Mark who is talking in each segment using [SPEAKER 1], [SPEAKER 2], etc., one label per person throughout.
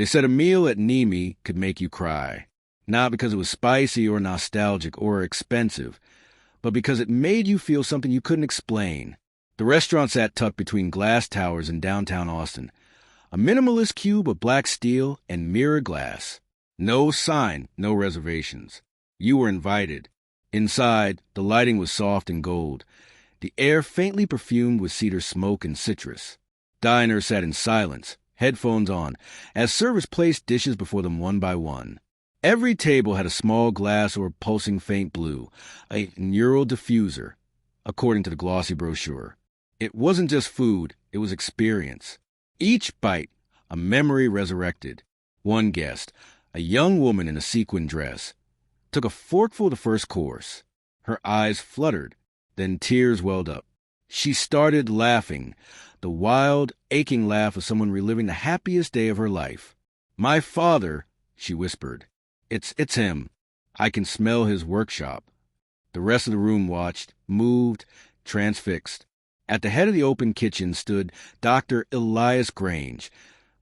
[SPEAKER 1] They said a meal at Mneme could make you cry, not because it was spicy or nostalgic or expensive, but because it made you feel something you couldn't explain. The restaurant sat tucked between glass towers in downtown Austin, a minimalist cube of black steel and mirror glass. No sign, no reservations. You were invited. Inside, the lighting was soft and gold, the air faintly perfumed with cedar smoke and citrus. Diners sat in silence, headphones on, as servers placed dishes before them one by one. Every table had a small glass or pulsing faint blue, a neural diffuser, according to the glossy brochure. It wasn't just food, it was experience. Each bite, a memory resurrected. One guest, a young woman in a sequin dress, took a forkful of the first course. Her eyes fluttered, then tears welled up. She started laughing, the wild, aching laugh of someone reliving the happiest day of her life. "My father," she whispered. It's him. I can smell his workshop." The rest of the room watched, moved, transfixed. At the head of the open kitchen stood Dr. Elias Grange,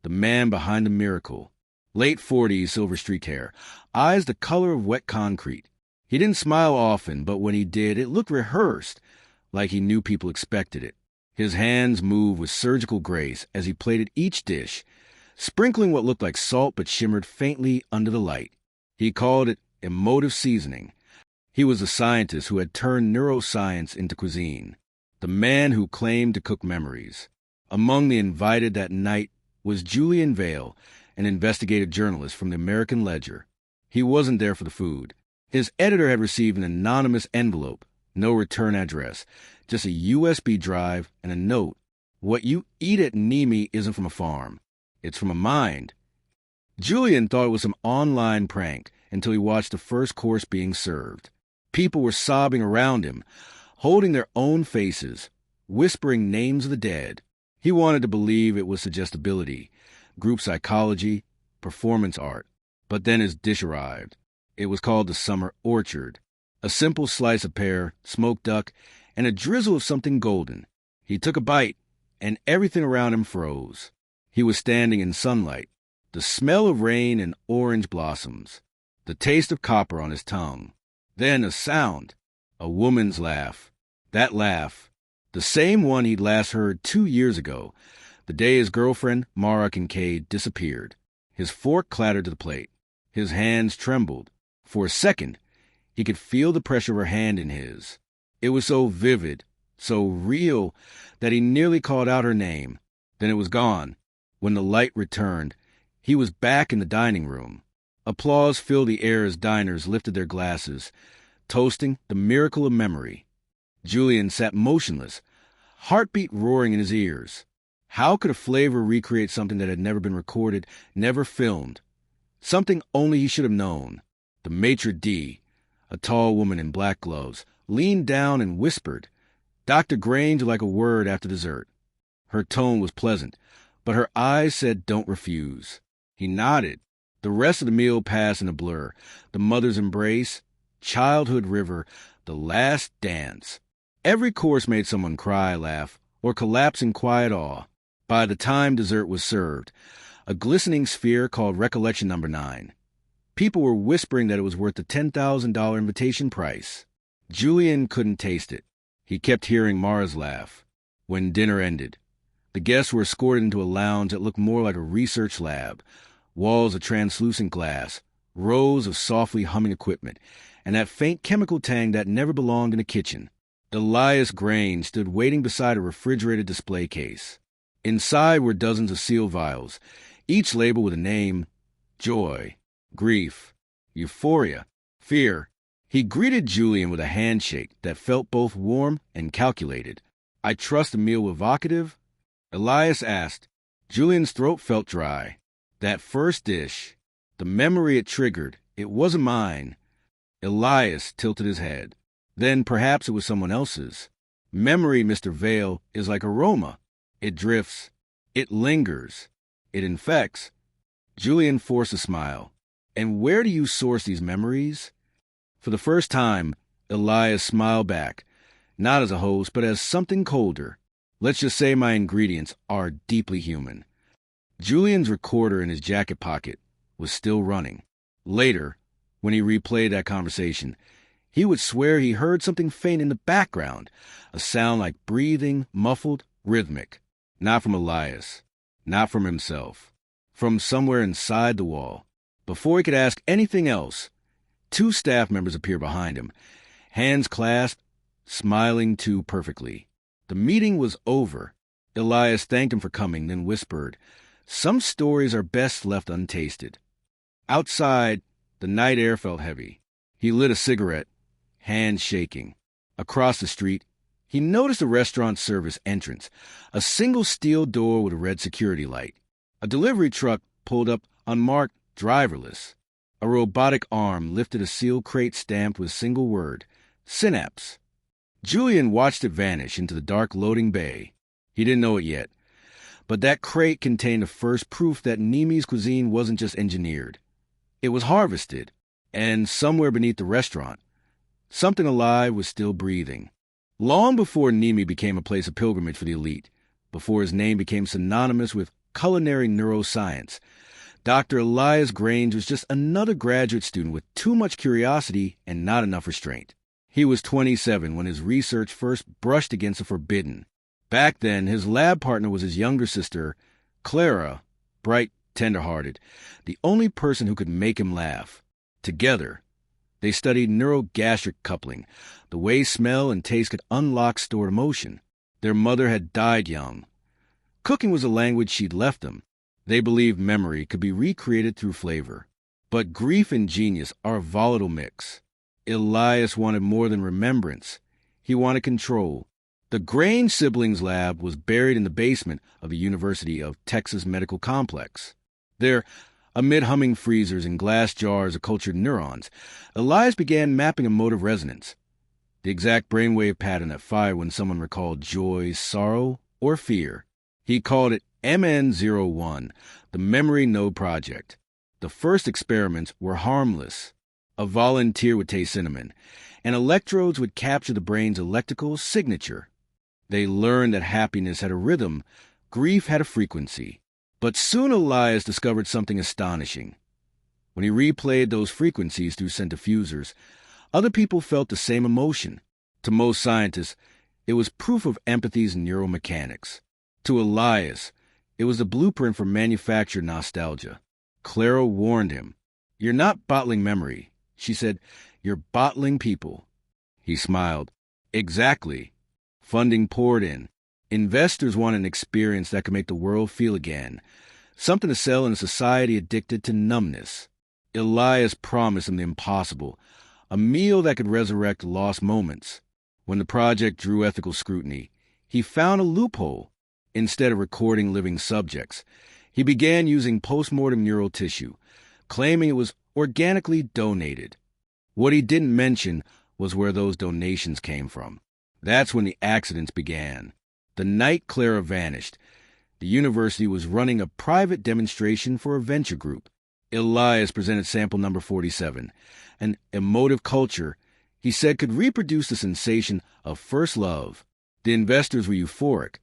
[SPEAKER 1] the man behind the miracle. Late 40s, silver-streaked hair, eyes the color of wet concrete. He didn't smile often, but when he did, it looked rehearsed, like he knew people expected it. His hands moved with surgical grace as he plated each dish, sprinkling what looked like salt but shimmered faintly under the light. He called it emotive seasoning. He was a scientist who had turned neuroscience into cuisine, the man who claimed to cook memories. Among the invited that night was Julian Vale, an investigative journalist from the American Ledger. He wasn't there for the food. His editor had received an anonymous envelope, no return address, just a USB drive and a note. "What you eat at Mneme isn't from a farm. It's from a mind." Julian thought it was some online prank until he watched the first course being served. People were sobbing around him, holding their own faces, whispering names of the dead. He wanted to believe it was suggestibility, group psychology, performance art. But then his dish arrived. It was called the Summer Orchard. A simple slice of pear, smoked duck, and a drizzle of something golden. He took a bite, and everything around him froze. He was standing in sunlight, the smell of rain and orange blossoms, the taste of copper on his tongue. Then a sound, a woman's laugh. That laugh, the same one he'd last heard 2 years ago, the day his girlfriend, Mara Kincaid, disappeared. His fork clattered to the plate. His hands trembled. For a second, he could feel the pressure of her hand in his. It was so vivid, so real, that he nearly called out her name. Then it was gone. When the light returned, he was back in the dining room. Applause filled the air as diners lifted their glasses, toasting the miracle of memory. Julian sat motionless, heartbeat roaring in his ears. How could a flavor recreate something that had never been recorded, never filmed? Something only he should have known. The maitre d', a tall woman in black gloves, leaned down and whispered, "Dr. Grange like a word after dessert." Her tone was pleasant, but her eyes said, "Don't refuse." He nodded. The rest of the meal passed in a blur. The mother's embrace, childhood river, the last dance. Every course made someone cry, laugh, or collapse in quiet awe. By the time dessert was served, a glistening sphere called Recollection Number 9. People were whispering that it was worth the $10,000 invitation price. Julian couldn't taste it. He kept hearing Mara's laugh. When dinner ended, the guests were escorted into a lounge that looked more like a research lab. Walls of translucent glass, rows of softly humming equipment, and that faint chemical tang that never belonged in a kitchen. Elias Grange stood waiting beside a refrigerated display case. Inside were dozens of seal vials, each labeled with a name: joy, grief, euphoria, fear. He greeted Julian with a handshake that felt both warm and calculated. "I trust the meal was evocative?" Elias asked. Julian's throat felt dry. That first dish, the memory it triggered, it wasn't mine. Elias tilted his head. Then perhaps it was someone else's. Memory, Mr. Vale, is like aroma. It drifts. It lingers. It infects. Julian forced a smile. "And where do you source these memories?" For the first time, Elias smiled back, not as a host, but as something colder. "Let's just say my ingredients are deeply human." Julian's recorder in his jacket pocket was still running. Later, when he replayed that conversation, he would swear he heard something faint in the background, a sound like breathing, muffled, rhythmic. Not from Elias, not from himself, from somewhere inside the wall. Before he could ask anything else, 2 staff members appeared behind him, hands clasped, smiling too perfectly. The meeting was over. Elias thanked him for coming, then whispered, "Some stories are best left untasted." Outside, the night air felt heavy. He lit a cigarette, hands shaking. Across the street, he noticed a restaurant service entrance, a single steel door with a red security light. A delivery truck pulled up unmarked, driverless. A robotic arm lifted a sealed crate stamped with a single word, Synapse. Julian watched it vanish into the dark loading bay. He didn't know it yet, but that crate contained the first proof that Mneme's cuisine wasn't just engineered. It was harvested, and somewhere beneath the restaurant, something alive was still breathing. Long before Mneme became a place of pilgrimage for the elite, before his name became synonymous with culinary neuroscience, Dr. Elias Grange was just another graduate student with too much curiosity and not enough restraint. He was 27 when his research first brushed against the forbidden. Back then, his lab partner was his younger sister, Clara, bright, tender-hearted, the only person who could make him laugh. Together, they studied neurogastric coupling, the way smell and taste could unlock stored emotion. Their mother had died young. Cooking was a language she'd left them. They believed memory could be recreated through flavor. But grief and genius are a volatile mix. Elias wanted more than remembrance. He wanted control. The Grange siblings' lab was buried in the basement of the University of Texas Medical Complex. There, amid humming freezers and glass jars of cultured neurons, Elias began mapping a motive resonance, the exact brainwave pattern that fired when someone recalled joy, sorrow, or fear. He called it MN01, the Memory Node Project. The first experiments were harmless. A volunteer would taste cinnamon, and electrodes would capture the brain's electrical signature. They learned that happiness had a rhythm, grief had a frequency. But soon Elias discovered something astonishing. When he replayed those frequencies through centrifugers, other people felt the same emotion. To most scientists, it was proof of empathy's neuromechanics. To Elias, it was the blueprint for manufactured nostalgia. Clara warned him, "You're not bottling memory." She said, "You're bottling people." He smiled. Exactly. Funding poured in. Investors wanted an experience that could make the world feel again, something to sell in a society addicted to numbness. Elias promised him the impossible, a meal that could resurrect lost moments. When the project drew ethical scrutiny, he found a loophole. Instead of recording living subjects, he began using post-mortem neural tissue, claiming it was organically donated. What he didn't mention was where those donations came from. That's when the accidents began. The night Clara vanished, the university was running a private demonstration for a venture group. Elias presented sample number 47, an emotive culture he said could reproduce the sensation of first love. The investors were euphoric,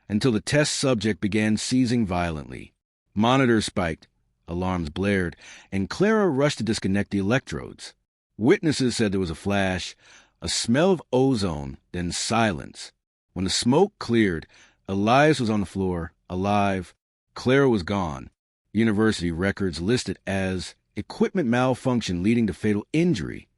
[SPEAKER 1] until the test subject began seizing violently. Monitors spiked, alarms blared, and Clara rushed to disconnect the electrodes. Witnesses said there was a flash, a smell of ozone, then silence. When the smoke cleared, Elias was on the floor, alive. Clara was gone. University records listed as equipment malfunction leading to fatal injury.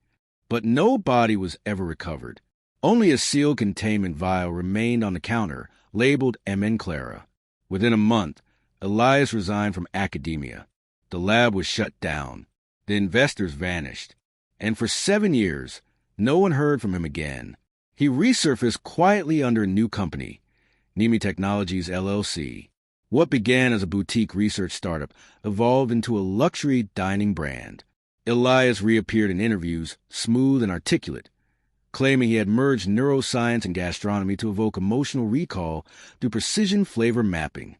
[SPEAKER 1] But no body was ever recovered. Only a sealed containment vial remained on the counter, labeled MN Clara. Within a month, Elias resigned from academia. The lab was shut down. The investors vanished. And for 7 years, no one heard from him again. He resurfaced quietly under a new company, Mneme Technologies, LLC. What began as a boutique research startup evolved into a luxury dining brand. Elias reappeared in interviews, smooth and articulate, claiming he had merged neuroscience and gastronomy to evoke emotional recall through precision flavor mapping.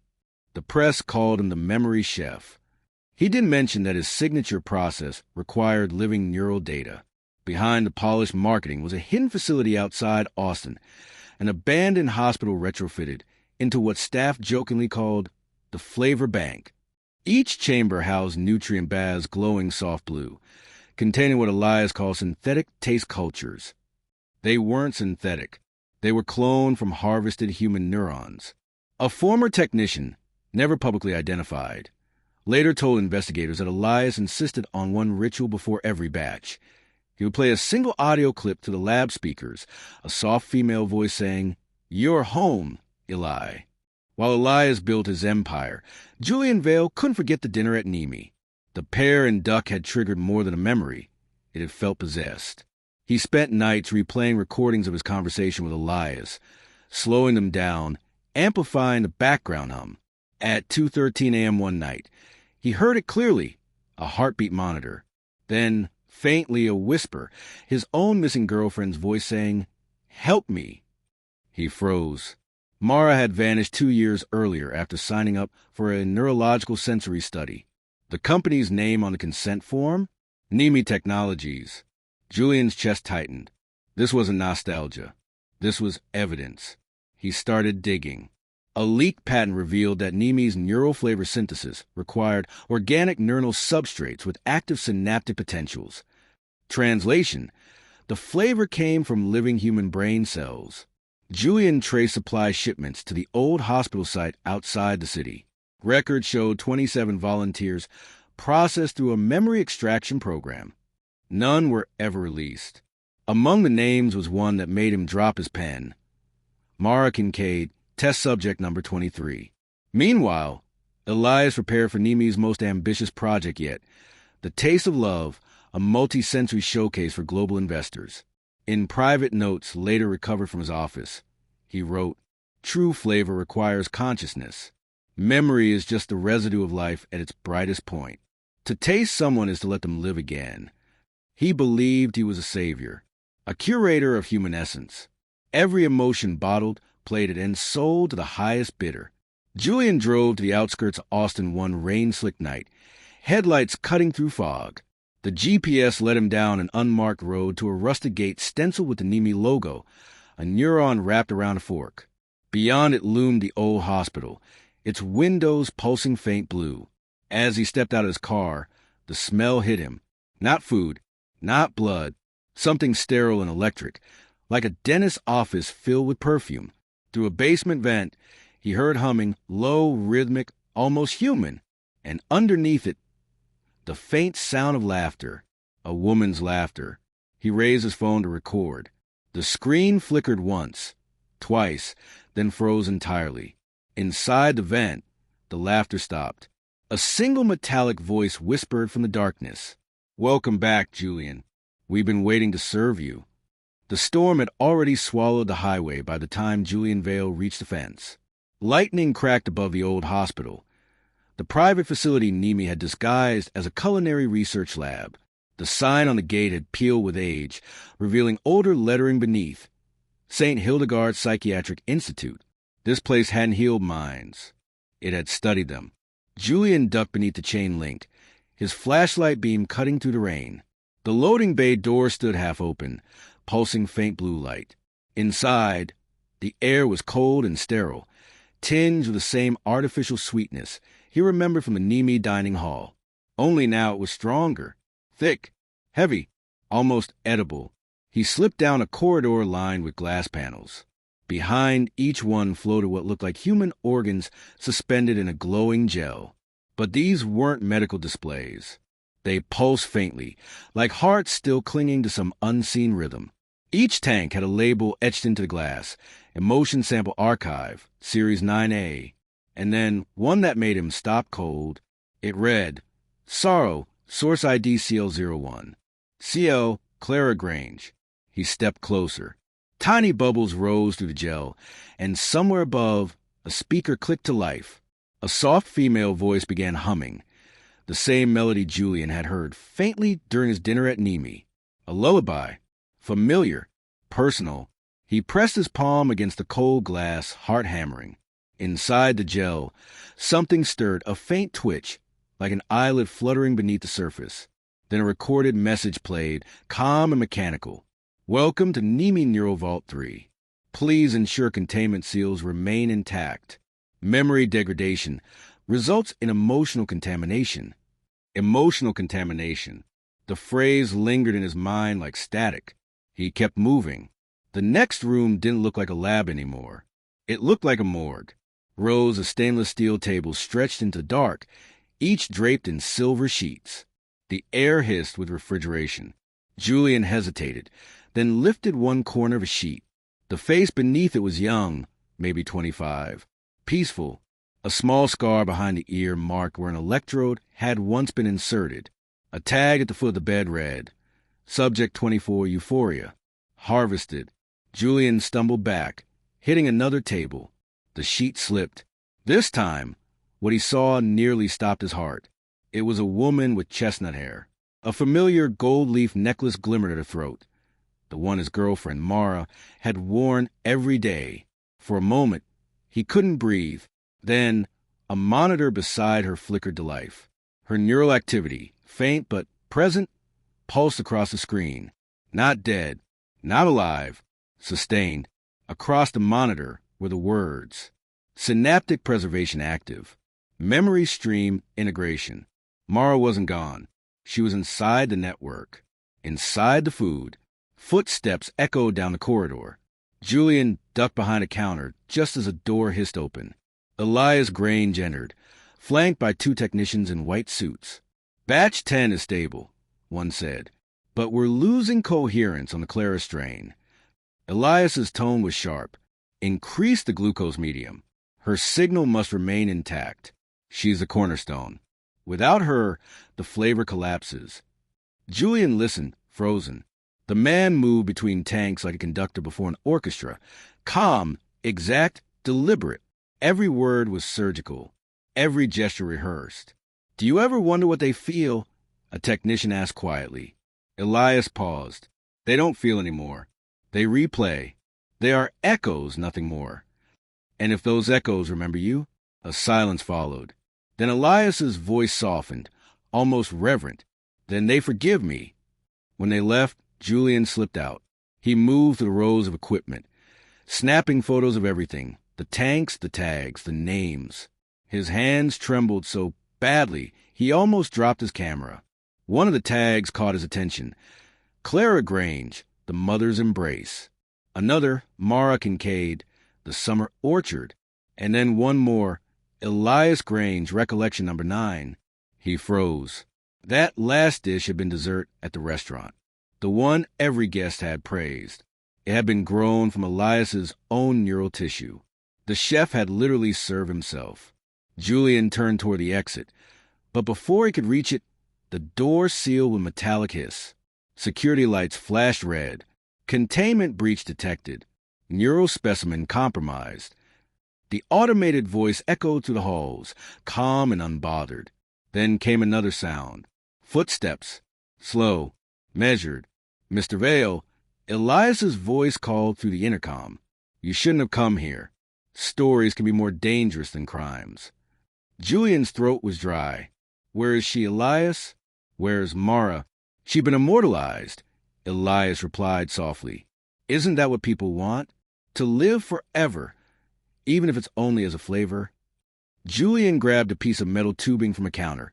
[SPEAKER 1] The press called him the memory chef. He didn't mention that his signature process required living neural data. Behind the polished marketing was a hidden facility outside Austin, an abandoned hospital retrofitted into what staff jokingly called the flavor bank. Each chamber housed nutrient baths glowing soft blue, containing what Elias calls synthetic taste cultures. They weren't synthetic. They were cloned from harvested human neurons. A former technician, never publicly identified, later told investigators that Elias insisted on one ritual before every batch. He would play a single audio clip to the lab speakers, a soft female voice saying, "You're home, Eli." While Elias built his empire, Julian Vale couldn't forget the dinner at Mneme. The pear and duck had triggered more than a memory. It had felt possessed. He spent nights replaying recordings of his conversation with Elias, slowing them down, amplifying the background hum. At 2:13 a.m. one night, he heard it clearly, a heartbeat monitor. Then, faintly, a whisper, his own missing girlfriend's voice saying, "Help me." He froze. Mara had vanished 2 years earlier after signing up for a neurological sensory study. The company's name on the consent form? Mneme Technologies. Julian's chest tightened. This wasn't nostalgia. This was evidence. He started digging. A leaked patent revealed that Mneme's neural flavor synthesis required organic neuronal substrates with active synaptic potentials. Translation: the flavor came from living human brain cells. Julian traced supply shipments to the old hospital site outside the city. Records showed 27 volunteers processed through a memory extraction program. None were ever released. Among the names was one that made him drop his pen. Mara Kincaid, test subject number 23. Meanwhile, Elias prepared for Mneme's most ambitious project yet, The Taste of Love, a multi-sensory showcase for global investors. In private notes later recovered from his office, he wrote, "True flavor requires consciousness. Memory is just the residue of life at its brightest point. To taste someone is to let them live again." He believed he was a savior, a curator of human essence. Every emotion bottled, plated, and sold to the highest bidder. Julian drove to the outskirts of Austin one rain-slicked night, headlights cutting through fog. The GPS led him down an unmarked road to a rusted gate stenciled with the Mneme logo, a neuron wrapped around a fork. Beyond it loomed the old hospital, its windows pulsing faint blue. As he stepped out of his car, the smell hit him. Not food, not blood, something sterile and electric, like a dentist's office filled with perfume. Through a basement vent, he heard humming, low, rhythmic, almost human, and underneath it, the faint sound of laughter, a woman's laughter. He raised his phone to record. The screen flickered once, twice, then froze entirely. Inside the vent, the laughter stopped. A single metallic voice whispered from the darkness, "Welcome back, Julian. We've been waiting to serve you." The storm had already swallowed the highway by the time Julian Vale reached the fence. Lightning cracked above the old hospital. The private facility Mneme had disguised as a culinary research lab. The sign on the gate had peeled with age, revealing older lettering beneath. St. Hildegard's Psychiatric Institute. This place hadn't healed minds. It had studied them. Julian ducked beneath the chain link, his flashlight beam cutting through the rain. The loading bay door stood half open, pulsing faint blue light. Inside, the air was cold and sterile, tinged with the same artificial sweetness he remembered from the Mneme dining hall. Only now it was stronger, thick, heavy, almost edible. He slipped down a corridor lined with glass panels. Behind each one floated what looked like human organs suspended in a glowing gel. But these weren't medical displays. They pulsed faintly, like hearts still clinging to some unseen rhythm. Each tank had a label etched into the glass, Emotion Sample Archive, Series 9A, and then one that made him stop cold. It read, Sorrow, Source ID CL01. CL, Elias Grange. He stepped closer. Tiny bubbles rose through the gel, and somewhere above, a speaker clicked to life. A soft female voice began humming, the same melody Julian had heard faintly during his dinner at Mneme. A lullaby, familiar, personal. He pressed his palm against the cold glass, heart hammering. Inside the gel, something stirred, a faint twitch, like an eyelid fluttering beneath the surface. Then a recorded message played, calm and mechanical. Welcome to Mneme Neural Vault 3. Please ensure containment seals remain intact. Memory degradation. results in emotional contamination. Emotional contamination. The phrase lingered in his mind like static. He kept moving. The next room didn't look like a lab anymore. It looked like a morgue. Rows of stainless steel tables stretched into dark, each draped in silver sheets. The air hissed with refrigeration. Julian hesitated, then lifted one corner of a sheet. The face beneath it was young, maybe 25, peaceful, a small scar behind the ear marked where an electrode had once been inserted. A tag at the foot of the bed read, Subject 24 Euphoria. Harvested. Julian stumbled back, hitting another table. The sheet slipped. This time, what he saw nearly stopped his heart. It was a woman with chestnut hair. A familiar gold leaf necklace glimmered at her throat, the one his girlfriend, Mara, had worn every day. For a moment, he couldn't breathe. Then, a monitor beside her flickered to life. Her neural activity, faint but present, pulsed across the screen. Not dead, not alive, sustained. Across the monitor were the words, Synaptic preservation active. Memory stream integration. Mara wasn't gone. She was inside the network, inside the food. Footsteps echoed down the corridor. Julian ducked behind a counter just as a door hissed open. Elias Grange entered, flanked by two technicians in white suits. Batch 10 is stable, one said, but we're losing coherence on the Clara strain. Elias's tone was sharp. Increase the glucose medium. Her signal must remain intact. She's the cornerstone. Without her, the flavor collapses. Julian listened, frozen. The man moved between tanks like a conductor before an orchestra. Calm, exact, deliberate. Every word was surgical. Every gesture rehearsed. Do you ever wonder what they feel? A technician asked quietly. Elias paused. They don't feel anymore. They replay. They are echoes, nothing more. And if those echoes remember you? A silence followed. Then Elias's voice softened, almost reverent. Then they forgive me. When they left, Julian slipped out. He moved through the rows of equipment, snapping photos of everything, the tanks, the tags, the names. His hands trembled so badly, he almost dropped his camera. One of the tags caught his attention. Clara Grange, the mother's embrace. Another, Mara Kincaid, the summer orchard. And then one more, Elias Grange, recollection number 9. He froze. That last dish had been dessert at the restaurant. The one every guest had praised. It had been grown from Elias's own neural tissue. The chef had literally served himself. Julian turned toward the exit, but before he could reach it, the door sealed with metallic hiss. Security lights flashed red. Containment breach detected. Neural specimen compromised. The automated voice echoed through the halls, calm and unbothered. Then came another sound. Footsteps. Slow. Measured. Mr. Vale, Elias's voice called through the intercom. You shouldn't have come here. Stories can be more dangerous than crimes. Julian's throat was dry. Where is she, Elias? Where's Mara? She'd been immortalized. Elias replied softly. Isn't that what people want? To live forever, even if it's only as a flavor. Julian grabbed a piece of metal tubing from a counter,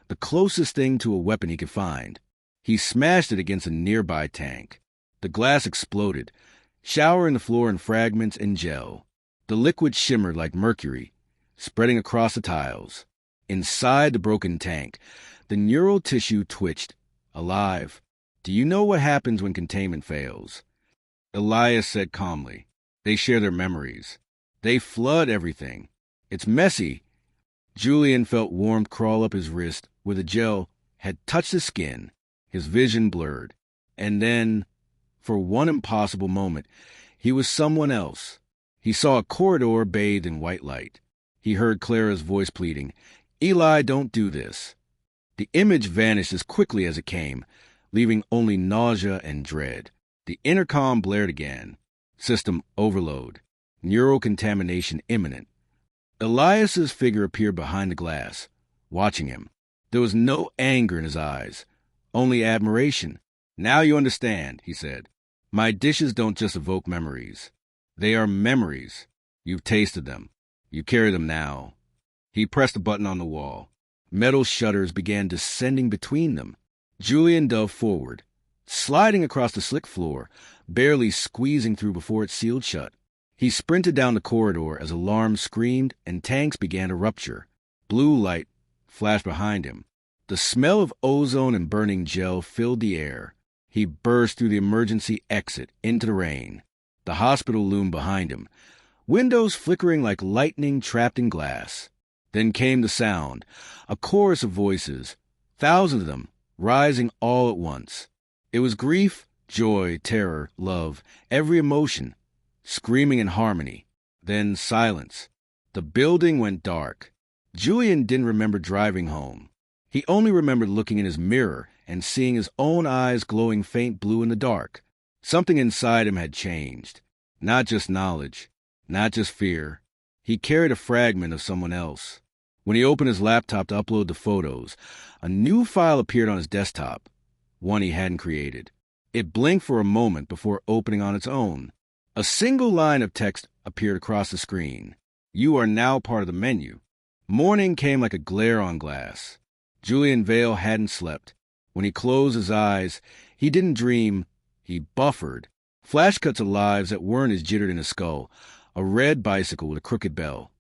[SPEAKER 1] the closest thing to a weapon he could find. He smashed it against a nearby tank. The glass exploded, showering the floor in fragments and gel. The liquid shimmered like mercury, spreading across the tiles. Inside the broken tank, the neural tissue twitched, alive. Do you know what happens when containment fails? Elias said calmly. They share their memories. They flood everything. It's messy. Julian felt warmth crawl up his wrist where the gel had touched his skin. His vision blurred. And then, for one impossible moment, he was someone else. He saw a corridor bathed in white light. He heard Clara's voice pleading, Eli, don't do this. The image vanished as quickly as it came, leaving only nausea and dread. The intercom blared again. System overload. Neural contamination imminent. Elias's figure appeared behind the glass, watching him. There was no anger in his eyes, only admiration. Now you understand, he said. My dishes don't just evoke memories. They are memories. You've tasted them. You carry them now. He pressed a button on the wall. Metal shutters began descending between them. Julian dove forward, sliding across the slick floor, barely squeezing through before it sealed shut. He sprinted down the corridor as alarms screamed and tanks began to rupture. Blue light flashed behind him. The smell of ozone and burning gel filled the air. He burst through the emergency exit into the rain. The hospital loomed behind him, windows flickering like lightning trapped in glass. Then came the sound, a chorus of voices, thousands of them, rising all at once. It was grief, joy, terror, love, every emotion, screaming in harmony. Then silence. The building went dark. Julian didn't remember driving home. He only remembered looking in his mirror and seeing his own eyes glowing faint blue in the dark. Something inside him had changed. Not just knowledge, not just fear. He carried a fragment of someone else. When he opened his laptop to upload the photos, a new file appeared on his desktop, one he hadn't created. It blinked for a moment before opening on its own. A single line of text appeared across the screen. You are now part of the menu. Morning came like a glare on glass. Julian Vale hadn't slept. When he closed his eyes, he didn't dream, he buffered. Flash cuts of lives that weren't as jittered in his skull. A red bicycle with a crooked bell.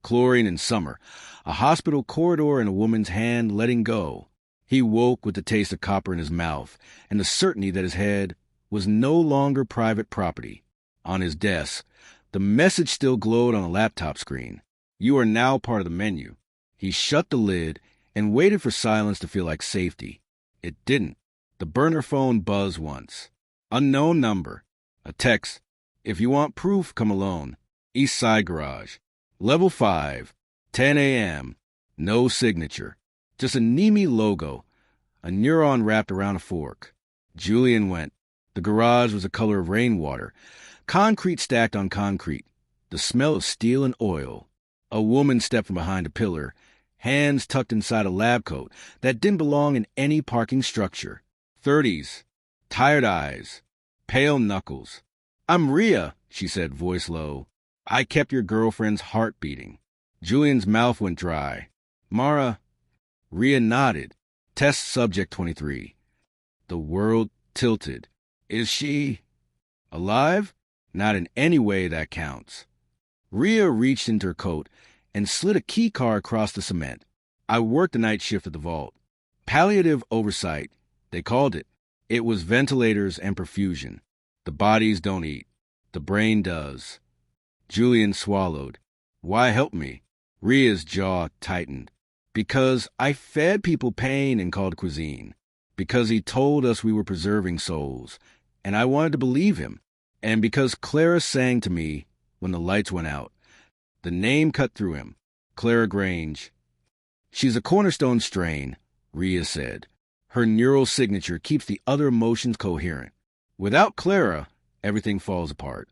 [SPEAKER 1] Chlorine in summer. A hospital corridor and a woman's hand letting go. He woke with the taste of copper in his mouth and the certainty that his head was no longer private property. On his desk, the message still glowed on a laptop screen. You are now part of the menu. He shut the lid and waited for silence to feel like safety. It didn't. The burner phone buzzed once. Unknown number. A text. If you want proof, come alone. East Side Garage. Level 5. 10 a.m. No signature. Just a Mneme logo. A neuron wrapped around a fork. Julian went. The garage was the color of rainwater. Concrete stacked on concrete. The smell of steel and oil. A woman stepped from behind a pillar, hands tucked inside a lab coat that didn't belong in any parking structure. 30s. Tired eyes. Pale knuckles. I'm Rhea, she said, voice low. I kept your girlfriend's heart beating. Julian's mouth went dry. Mara. Rhea nodded. Test subject 23. The world tilted. Is she alive? Not in any way that counts. Rhea reached into her coat and slid a key card across the cement. I worked the night shift at the vault. Palliative oversight, they called it. It was ventilators and perfusion. The bodies don't eat. The brain does. Julian swallowed. Why help me? Rhea's jaw tightened. Because I fed people pain and called cuisine. Because he told us we were preserving souls. And I wanted to believe him. And because Clara sang to me when the lights went out. The name cut through him. Clara Grange. She's a cornerstone strain, Rhea said. Her neural signature keeps the other emotions coherent. Without Clara, everything falls apart.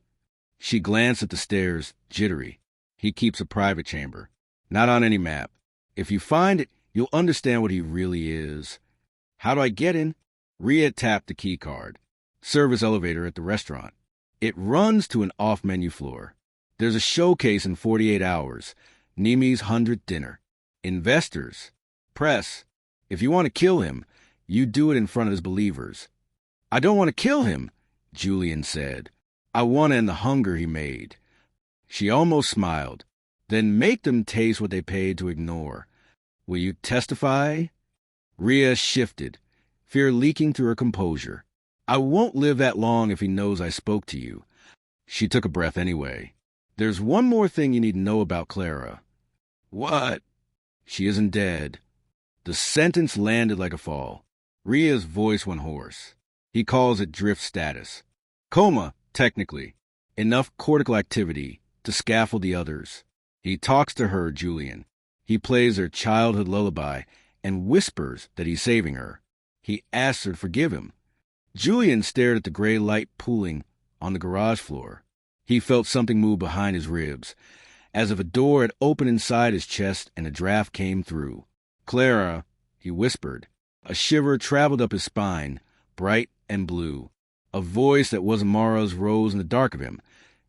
[SPEAKER 1] She glanced at the stairs, jittery. He keeps a private chamber. Not on any map. If you find it, you'll understand what he really is. How do I get in? Rhea tapped the key card. Service elevator at the restaurant. It runs to an off-menu floor. There's a showcase in 48 hours. Mneme's 100th dinner. Investors. Press. If you want to kill him, you do it in front of his believers. I don't want to kill him, Julian said. I want to end the hunger he made. She almost smiled. Then make them taste what they paid to ignore. Will you testify? Rhea shifted, fear leaking through her composure. I won't live that long if he knows I spoke to you. She took a breath anyway. There's one more thing you need to know about Clara. What? She isn't dead. The sentence landed like a fall. Rhea's voice went hoarse. He calls it drift status. Coma, technically. Enough cortical activity to scaffold the others. He talks to her, Julian. He plays her childhood lullaby and whispers that he's saving her. He asks her to forgive him. Julian stared at the gray light pooling on the garage floor. He felt something move behind his ribs, as if a door had opened inside his chest and a draft came through. Clara, he whispered. A shiver traveled up his spine, bright and blue. A voice that wasn't Mara's rose in the dark of him.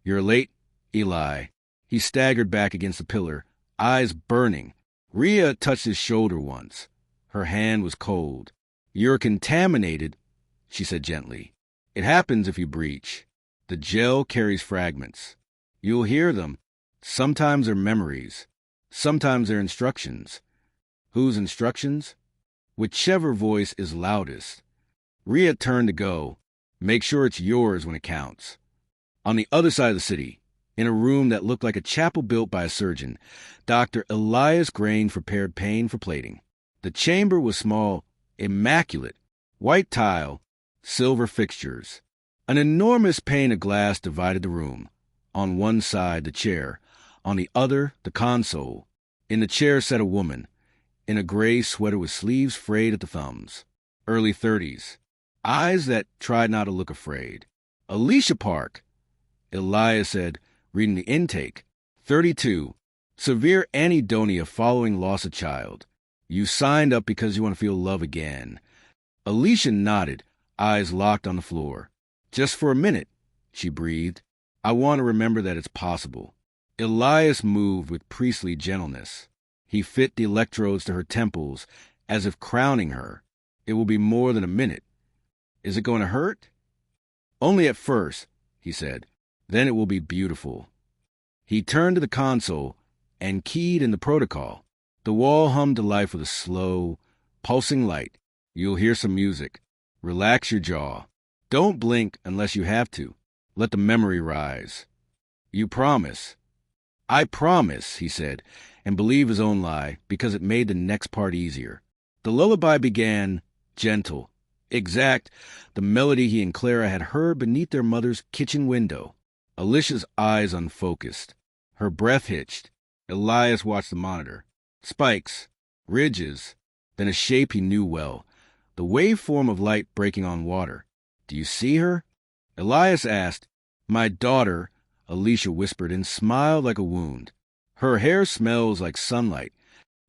[SPEAKER 1] You're late, Eli. He staggered back against the pillar, eyes burning. Rhea touched his shoulder once. Her hand was cold. "You're contaminated," she said gently. "It happens if you breach. The gel carries fragments. You'll hear them. Sometimes they're memories. Sometimes they're instructions." "Whose instructions?" "Whichever voice is loudest." Rhea turned to go. "Make sure it's yours when it counts." On the other side of the city, in a room that looked like a chapel built by a surgeon, Dr. Elias Grange prepared Payne for plating. The chamber was small, immaculate, white tile, silver fixtures. An enormous pane of glass divided the room. On one side, the chair. On the other, the console. In the chair sat a woman, in a gray sweater with sleeves frayed at the thumbs. Early 30s. Eyes that tried not to look afraid. "Alicia Park," Elias said, reading the intake. 32. Severe anhedonia following loss of child. You signed up because you want to feel love again. Alicia nodded, eyes locked on the floor. "Just for a minute," she breathed. "I want to remember that it's possible." Elias moved with priestly gentleness. He fit the electrodes to her temples, as if crowning her. "It will be more than a minute." "Is it going to hurt?" "Only at first," he said. "Then it will be beautiful." He turned to the console and keyed in the protocol. The wall hummed to life with a slow, pulsing light. "You'll hear some music. Relax your jaw. Don't blink unless you have to. Let the memory rise." "You promise?" "I promise," he said, and believed his own lie because it made the next part easier. The lullaby began, gentle, exact, the melody he and Clara had heard beneath their mother's kitchen window. Alicia's eyes unfocused. Her breath hitched. Elias watched the monitor. Spikes, ridges, then a shape he knew well, the waveform of light breaking on water. "Do you see her?" Elias asked. "My daughter," Alicia whispered and smiled like a wound. "Her hair smells like sunlight."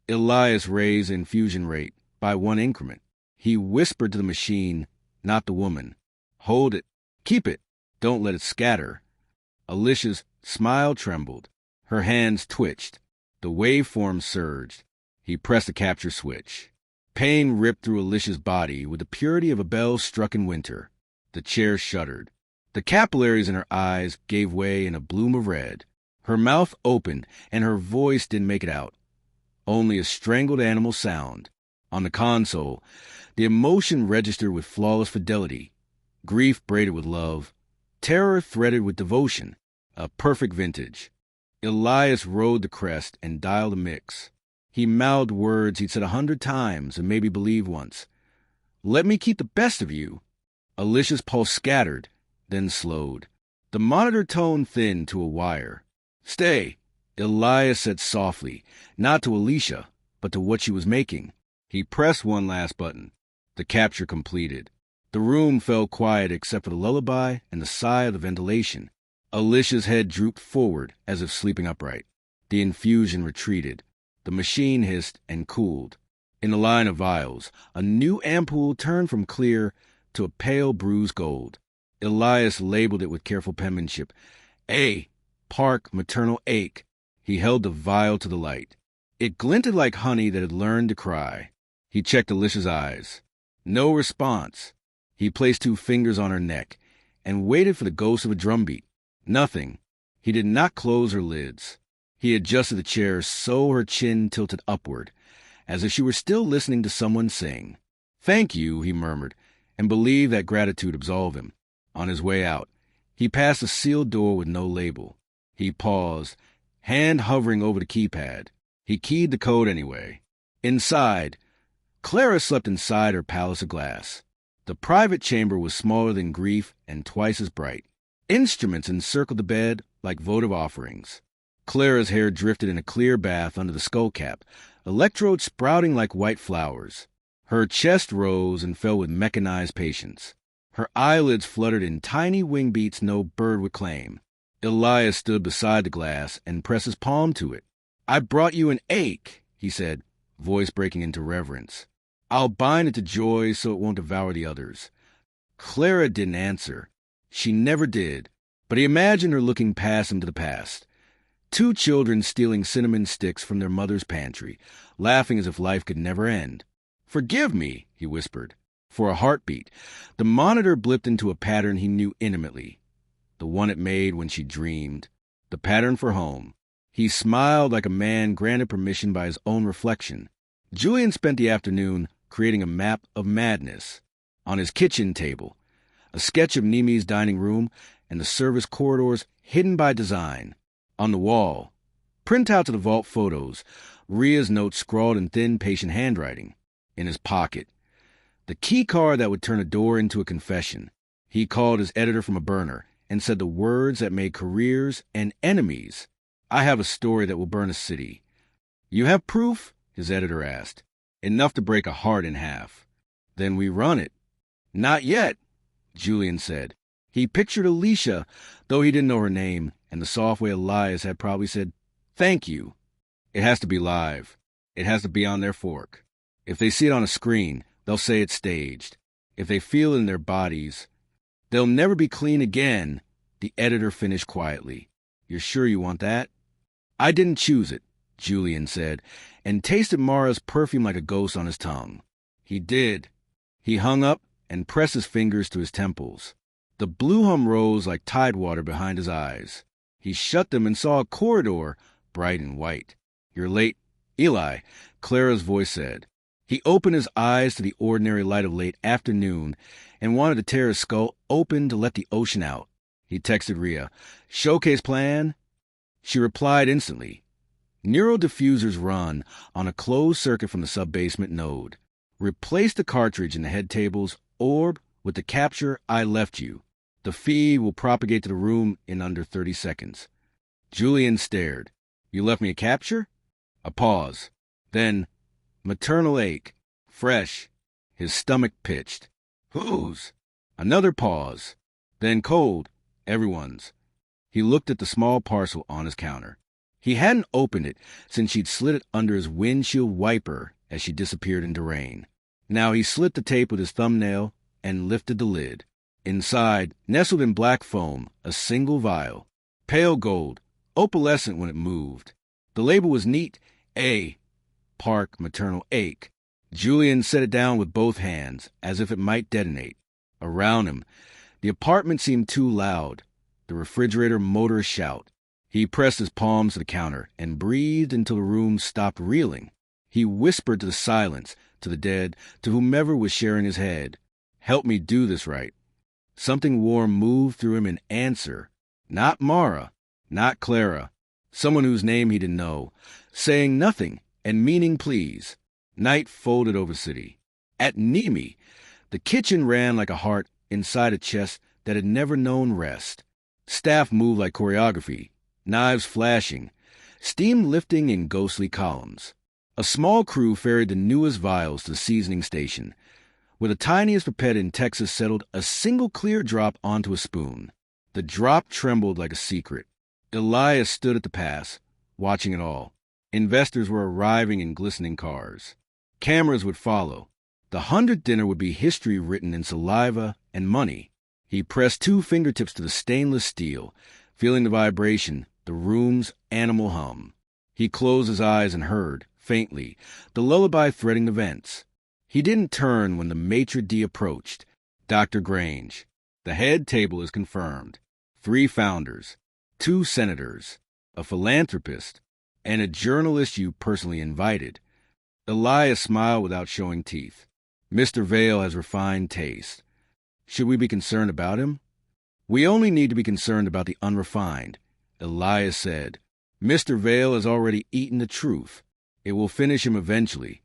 [SPEAKER 1] Elias raised the infusion rate by 1 increment. He whispered to the machine, not the woman. "Hold it. Keep it. Don't let it scatter." Alicia's smile trembled. Her hands twitched. The waveform surged. He pressed the capture switch. Pain ripped through Alicia's body with the purity of a bell struck in winter. The chair shuddered. The capillaries in her eyes gave way in a bloom of red. Her mouth opened, and her voice didn't make it out. Only a strangled animal sound. On the console, the emotion registered with flawless fidelity. Grief braided with love. Terror threaded with devotion. A perfect vintage. Elias rode the crest and dialed a mix. He mouthed words he'd said 100 times and maybe believed once. "Let me keep the best of you." Alicia's pulse scattered, then slowed. The monitor tone thinned to a wire. "Stay," Elias said softly, not to Alicia, but to what she was making. He pressed one last button. The capture completed. The room fell quiet except for the lullaby and the sigh of the ventilation. Alicia's head drooped forward as if sleeping upright. The infusion retreated. The machine hissed and cooled. In the line of vials, a new ampoule turned from clear to a pale bruised gold. Elias labeled it with careful penmanship. A. Park Maternal Ache. He held the vial to the light. It glinted like honey that had learned to cry. He checked Alicia's eyes. No response. He placed 2 fingers on her neck and waited for the ghost of a drumbeat. Nothing. He did not close her lids. He adjusted the chair so her chin tilted upward, as if she were still listening to someone sing. "Thank you," he murmured, and believed that gratitude absolved him. On his way out, he passed a sealed door with no label. He paused, hand hovering over the keypad. He keyed the code anyway. Inside, Clara slept inside her palace of glass. The private chamber was smaller than grief and twice as bright. Instruments encircled the bed like votive offerings. Clara's hair drifted in a clear bath under the skull cap, electrodes sprouting like white flowers. Her chest rose and fell with mechanized patience. Her eyelids fluttered in tiny wing beats no bird would claim. Elias stood beside the glass and pressed his palm to it. "I brought you an ache," he said, voice breaking into reverence. "I'll bind it to joy so it won't devour the others." Clara didn't answer. She never did, but he imagined her looking past him to the past. Two children stealing cinnamon sticks from their mother's pantry, laughing as if life could never end. "Forgive me," he whispered. For a heartbeat, the monitor blipped into a pattern he knew intimately. The one it made when she dreamed. The pattern for home. He smiled like a man granted permission by his own reflection. Julian spent the afternoon creating a map of madness. On his kitchen table, a sketch of Mneme's dining room and the service corridors hidden by design. On the wall, printouts of the vault photos, Ria's notes scrawled in thin, patient handwriting. In his pocket, the key card that would turn a door into a confession. He called his editor from a burner and said the words that made careers and enemies. "I have a story that will burn a city." "You have proof?" his editor asked. "Enough to break a heart in half." "Then we run it." "Not yet," Julian said. He pictured Alicia, though he didn't know her name, and the soft way Elias had probably said, "Thank you." "It has to be live. It has to be on their fork. If they see it on a screen, they'll say it's staged. If they feel it in their bodies, they'll never be clean again," the editor finished quietly. "You're sure you want that?" "I didn't choose it," Julian said, and tasted Mara's perfume like a ghost on his tongue. He did. He hung up and pressed his fingers to his temples. The blue hum rose like tidewater behind his eyes. He shut them and saw a corridor, bright and white. "You're late, Eli," Clara's voice said. He opened his eyes to the ordinary light of late afternoon and wanted to tear his skull open to let the ocean out. He texted Ria, "Showcase plan?" She replied instantly. Neurodiffusers run on a closed circuit from the sub-basement node. Replace the cartridge in the head table's orb with the capture "I left you." The feed will propagate to the room in under 30 seconds. Julian stared. "You left me a capture?" A pause. Then, "Maternal ache. Fresh." His stomach pitched. "Whose?" Another pause. Then cold. "Everyone's." He looked at the small parcel on his counter. He hadn't opened it since she'd slid it under his windshield wiper as she disappeared into rain. Now he slit the tape with his thumbnail and lifted the lid. Inside, nestled in black foam, a single vial. Pale gold, opalescent when it moved. The label was neat. A. Park Maternal Ache. Julian set it down with both hands, as if it might detonate. Around him, the apartment seemed too loud. The refrigerator motor a shout. He pressed his palms to the counter and breathed until the room stopped reeling. He whispered to the silence, to the dead, to whomever was sharing his head. "Help me do this right." Something warm moved through him in answer. Not Mara, not Clara, someone whose name he didn't know, saying nothing and meaning please. Night folded over city. At Mneme, the kitchen ran like a heart inside a chest that had never known rest. Staff moved like choreography, knives flashing, steam lifting in ghostly columns. A small crew ferried the newest vials to the seasoning station, where the tiniest pipette in Texas settled a single clear drop onto a spoon. The drop trembled like a secret. Elias stood at the pass, watching it all. Investors were arriving in glistening cars. Cameras would follow. The 100th dinner would be history written in saliva and money. He pressed two fingertips to the stainless steel, feeling the vibration, the room's animal hum. He closed his eyes and heard, faintly, the lullaby threading the vents. He didn't turn when the maitre d' approached. Dr. Grange. The head table is confirmed. 3 founders, 2 senators, a philanthropist, and a journalist you personally invited. Elias smiled without showing teeth. "Mr. Vale has refined taste. Should we be concerned about him?" "We only need to be concerned about the unrefined," Elias said. "Mr. Vale has already eaten the truth. It will finish him eventually."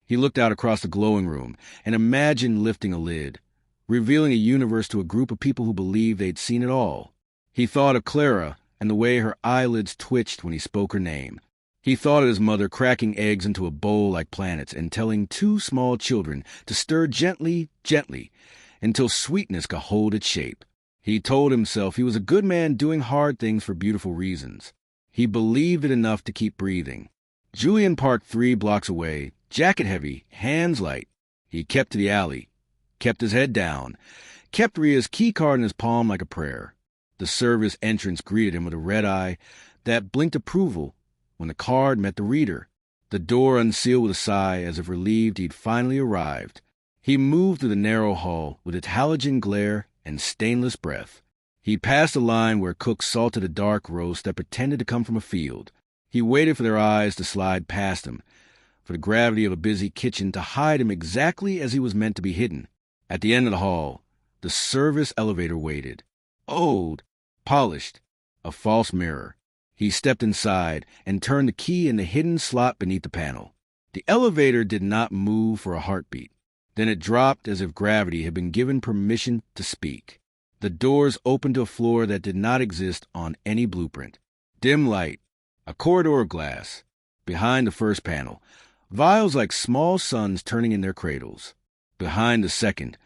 [SPEAKER 1] He looked out across the glowing room and imagined lifting a lid, revealing a universe to a group of people who believed they'd seen it all. He thought of Clara and the way her eyelids twitched when he spoke her name. He thought of his mother cracking eggs into a bowl like planets and telling 2 small children to stir gently, gently, until sweetness could hold its shape. He told himself he was a good man doing hard things for beautiful reasons. He believed it enough to keep breathing. Julian parked 3 blocks away, jacket heavy, hands light. He kept to the alley, kept his head down, kept Ria's key card in his palm like a prayer. The service entrance greeted him with a red eye, that blinked approval when the card met the reader. The door unsealed with a sigh as if relieved he'd finally arrived. He moved through the narrow hall with its halogen glare and stainless breath. He passed a line where cooks salted a dark roast that pretended to come from a field. He waited for their eyes to slide past him, for the gravity of a busy kitchen to hide him exactly as he was meant to be hidden. At the end of the hall, the service elevator waited. Old, polished, a false mirror. He stepped inside and turned the key in the hidden slot beneath the panel. The elevator did not move for a heartbeat. Then it dropped as if gravity had been given permission to speak. The doors opened to a floor that did not exist on any blueprint. Dim light, a corridor of glass. Behind the first panel, vials like small suns turning in their cradles. Behind the second,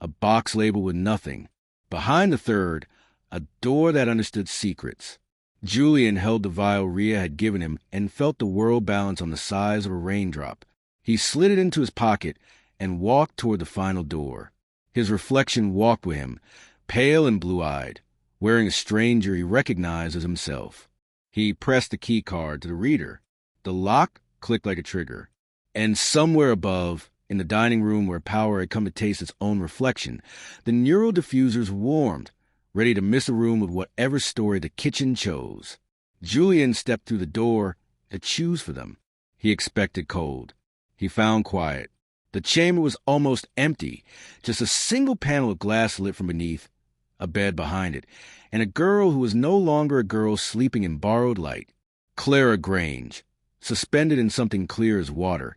[SPEAKER 1] a box labeled with nothing. Behind the third, a door that understood secrets. Julian held the vial Rhea had given him and felt the world balance on the size of a raindrop. He slid it into his pocket and walked toward the final door. His reflection walked with him, pale and blue-eyed, wearing a stranger he recognized as himself. He pressed the key card to the reader. The lock clicked like a trigger. And somewhere above, in the dining room where power had come to taste its own reflection, the neural diffusers warmed, ready to miss a room with whatever story the kitchen chose. Julian stepped through the door to choose for them. He expected cold. He found quiet. The chamber was almost empty, just a single panel of glass lit from beneath, a bed behind it, and a girl who was no longer a girl sleeping in borrowed light. Elias Grange, suspended in something clear as water,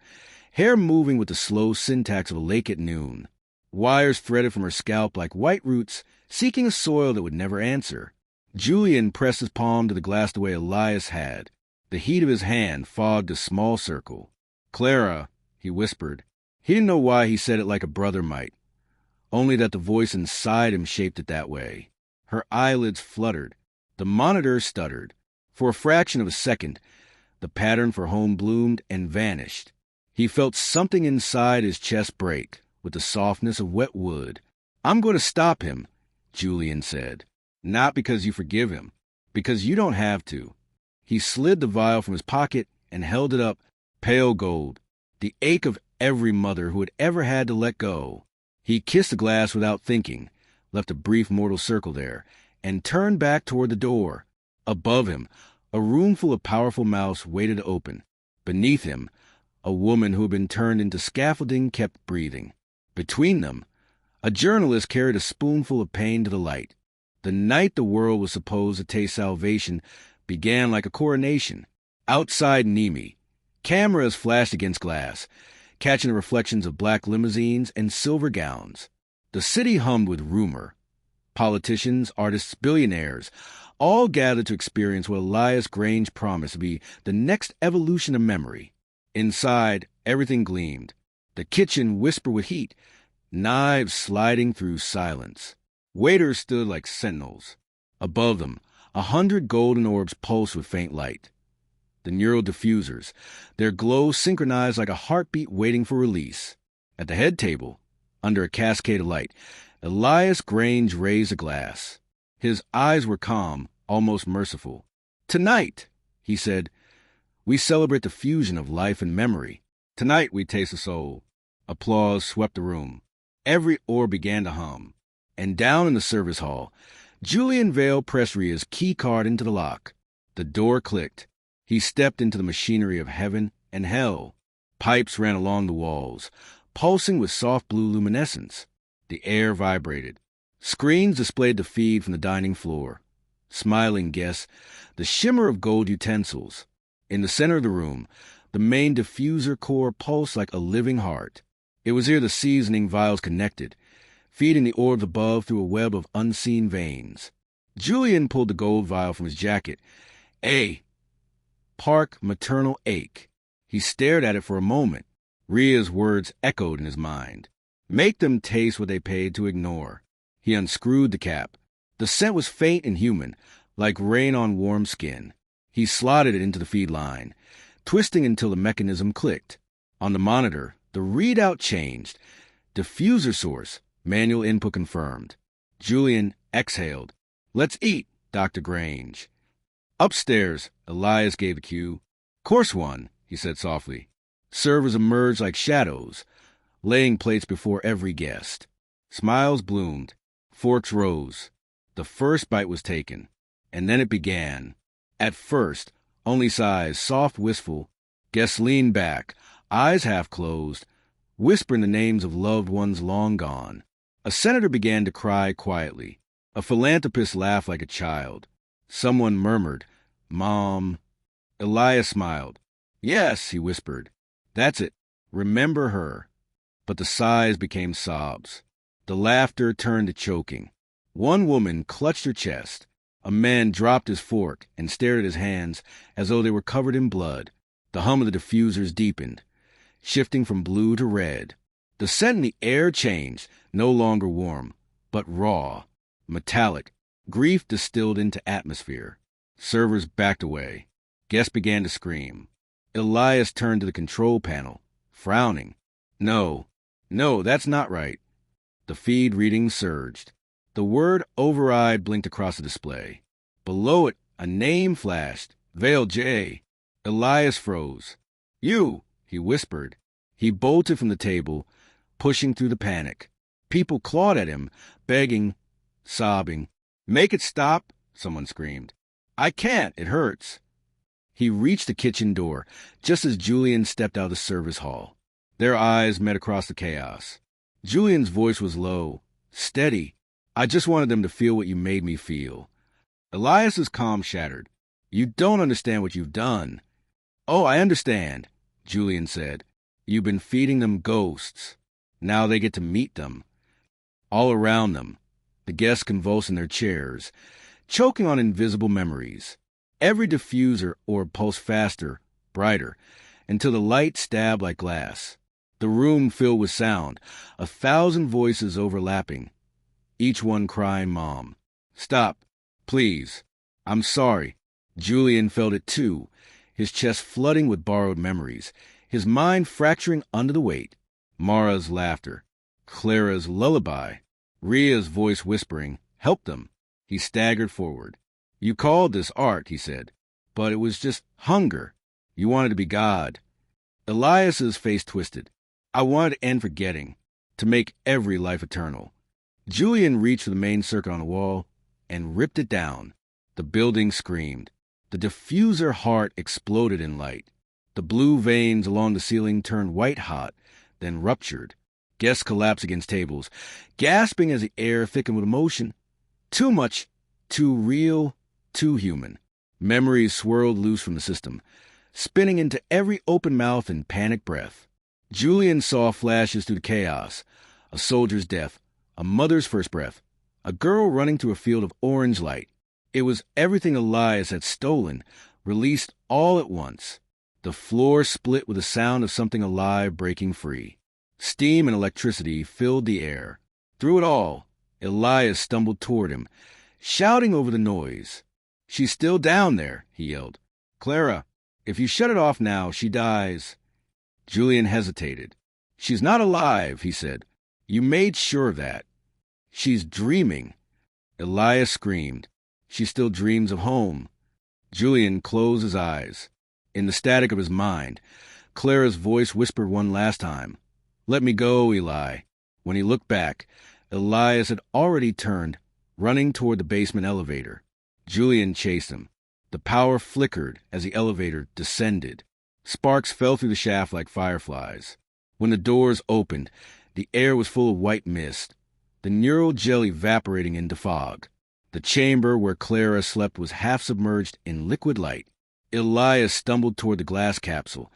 [SPEAKER 1] hair moving with the slow syntax of a lake at noon, wires threaded from her scalp like white roots, seeking a soil that would never answer. Julian pressed his palm to the glass the way Elias had. The heat of his hand fogged a small circle. "Clara," he whispered. He didn't know why he said it like a brother might, only that the voice inside him shaped it that way. Her eyelids fluttered. The monitor stuttered. For a fraction of a second, the pattern for home bloomed and vanished. He felt something inside his chest break, with the softness of wet wood. "I'm going to stop him," Julian said. "Not because you forgive him, because you don't have to." He slid the vial from his pocket and held it up, pale gold, the ache of every mother who had ever had to let go. He kissed the glass without thinking, left a brief mortal circle there, and turned back toward the door. Above him, a room full of powerful mouths waited to open. Beneath him, a woman who had been turned into scaffolding kept breathing. Between them, a journalist carried a spoonful of pain to the light. The night the world was supposed to taste salvation began like a coronation. Outside Mneme, cameras flashed against glass, catching the reflections of black limousines and silver gowns. The city hummed with rumor. Politicians, artists, billionaires, all gathered to experience what Elias Grange promised to be the next evolution of memory. Inside, everything gleamed. The kitchen whispered with heat, knives sliding through silence. Waiters stood like sentinels. Above them, 100 golden orbs pulsed with faint light. The neural diffusers, their glow synchronized like a heartbeat waiting for release. At the head table, under a cascade of light, Elias Grange raised a glass. His eyes were calm, almost merciful. "Tonight," he said, "we celebrate the fusion of life and memory. Tonight we taste the soul." Applause swept the room. Every oar began to hum. And down in the service hall, Julian Vale pressed Rhea's key card into the lock. The door clicked. He stepped into the machinery of heaven and hell. Pipes ran along the walls, pulsing with soft blue luminescence. The air vibrated. Screens displayed the feed from the dining floor. Smiling guests, the shimmer of gold utensils. In the center of the room, the main diffuser core pulsed like a living heart. It was here the seasoning vials connected, feeding the orbs above through a web of unseen veins. Julian pulled the gold vial from his jacket. Park maternal ache. He stared at it for a moment. Rhea's words echoed in his mind. Make them taste what they paid to ignore. He unscrewed the cap. The scent was faint and human, like rain on warm skin. He slotted it into the feed line, twisting until the mechanism clicked. On the monitor, the readout changed. Diffuser source, manual input confirmed. Julian exhaled. "Let's eat, Dr. Grange." Upstairs, Elias gave the cue. Course one, he said softly. Servers emerged like shadows, laying plates before every guest. Smiles bloomed. Forks rose. The first bite was taken, and then it began. At first, only sighs, soft, wistful. Guests leaned back, eyes half closed, whispering the names of loved ones long gone. A senator began to cry quietly. A philanthropist laughed like a child. Someone murmured, "Mom." Elias smiled. "Yes," he whispered. "That's it. Remember her." But the sighs became sobs. The laughter turned to choking. One woman clutched her chest. A man dropped his fork and stared at his hands as though they were covered in blood. The hum of the diffusers deepened, shifting from blue to red. The scent in the air changed, no longer warm, but raw, metallic, grief distilled into atmosphere. Servers backed away. Guests began to scream. Elias turned to the control panel, frowning. No, that's not right. The feed reading surged. The word override blinked across the display. Below it, a name flashed. Vale J. Elias froze. "You," he whispered. He bolted from the table, pushing through the panic. People clawed at him, begging, sobbing. "Make it stop," someone screamed. "I can't, it hurts." He reached the kitchen door, just as Julian stepped out of the service hall. Their eyes met across the chaos. Julian's voice was low, steady. "I just wanted them to feel what you made me feel." Elias's calm shattered. "You don't understand what you've done." "Oh, I understand," Julian said. "You've been feeding them ghosts. Now they get to meet them." All around them, the guests convulsed in their chairs, choking on invisible memories. Every diffuser or pulsed faster, brighter, until the light stabbed like glass. The room filled with sound, 1,000 voices overlapping, each one crying, "Mom." "Stop, please. I'm sorry." Julian felt it too, his chest flooding with borrowed memories, his mind fracturing under the weight. Mara's laughter, Clara's lullaby, Ria's voice whispering, "Help them." He staggered forward. "You called this art," he said, "but it was just hunger. You wanted to be God." Elias's face twisted. "I wanted to end forgetting, to make every life eternal." Julian reached for the main circuit on the wall and ripped it down. The building screamed. The diffuser heart exploded in light. The blue veins along the ceiling turned white-hot, then ruptured. Guests collapsed against tables, gasping as the air thickened with emotion. Too much, too real, too human. Memories swirled loose from the system, spinning into every open mouth and panic breath. Julian saw flashes through the chaos. A soldier's death, a mother's first breath, a girl running through a field of orange light. It was everything Elias had stolen, released all at once. The floor split with the sound of something alive breaking free. Steam and electricity filled the air. Through it all, Elias stumbled toward him, shouting over the noise. "She's still down there," he yelled. "Clara, if you shut it off now, she dies." Julian hesitated. "She's not alive," he said. "You made sure of that." "She's dreaming." Elias screamed. "She still dreams of home." Julian closed his eyes. In the static of his mind, Clara's voice whispered one last time, "Let me go, Eli." When he looked back, Elias had already turned, running toward the basement elevator. Julian chased him. The power flickered as the elevator descended. Sparks fell through the shaft like fireflies. When the doors opened, the air was full of white mist, the neural gel evaporating into fog. The chamber where Clara slept was half submerged in liquid light. Elias stumbled toward the glass capsule,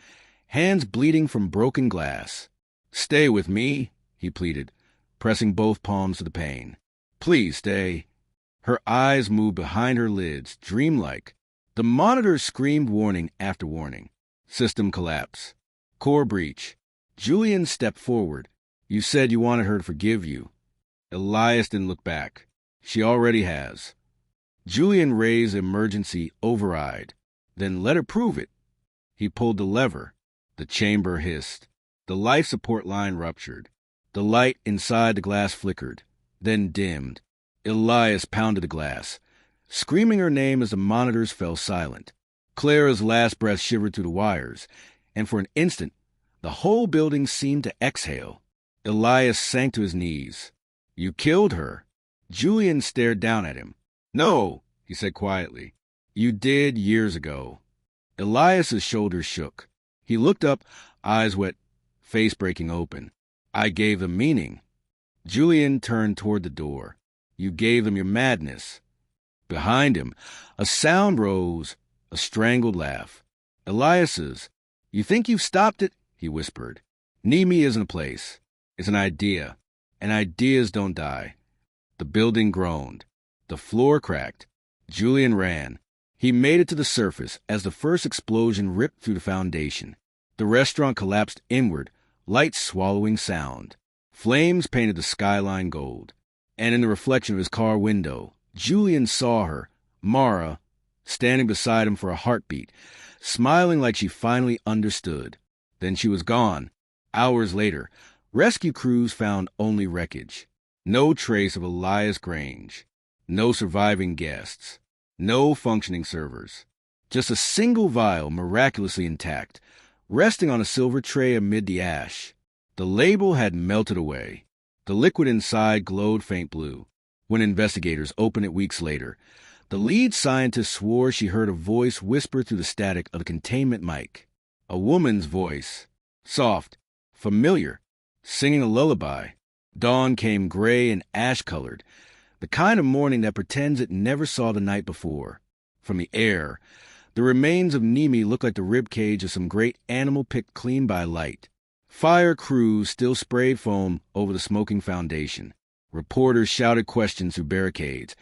[SPEAKER 1] hands bleeding from broken glass. "Stay with me," he pleaded, pressing both palms to the pane. "Please stay." Her eyes moved behind her lids, dreamlike. The monitor screamed warning after warning. System collapse. Core breach. Julian stepped forward. "You said you wanted her to forgive you." Elias didn't look back. "She already has." Julian raised emergency override. "Then let her prove it." He pulled the lever. The chamber hissed. The life support line ruptured. The light inside the glass flickered, then dimmed. Elias pounded the glass. screaming her name as the monitors fell silent. Clara's last breath shivered through the wires, and for an instant, the whole building seemed to exhale. Elias sank to his knees. "You killed her." Julian stared down at him. "No," he said quietly. "You did years ago." Elias's shoulders shook. He looked up, eyes wet, face breaking open. "I gave them meaning." Julian turned toward the door. "You gave them your madness." Behind him, a sound rose, a strangled laugh. Elias's. "You think you've stopped it?" he whispered. "Mneme isn't a place. It's an idea. And ideas don't die." The building groaned. The floor cracked. Julian ran. He made it to the surface as the first explosion ripped through the foundation. The restaurant collapsed inward, light swallowing sound. Flames painted the skyline gold. And in the reflection of his car window, Julian saw her, Mara, standing beside him for a heartbeat, smiling like she finally understood. Then she was gone. Hours later, rescue crews found only wreckage. No trace of Elias Grange. No surviving guests. No functioning servers. Just a single vial miraculously intact, resting on a silver tray amid the ash. The label had melted away. The liquid inside glowed faint blue. When investigators opened it weeks later, the lead scientist swore she heard a voice whisper through the static of the containment mic. A woman's voice. Soft, familiar, singing a lullaby. Dawn came gray and ash-colored, the kind of morning that pretends it never saw the night before. From the air, the remains of Mneme looked like the ribcage of some great animal picked clean by light. Fire crews still sprayed foam over the smoking foundation. Reporters shouted questions through barricades.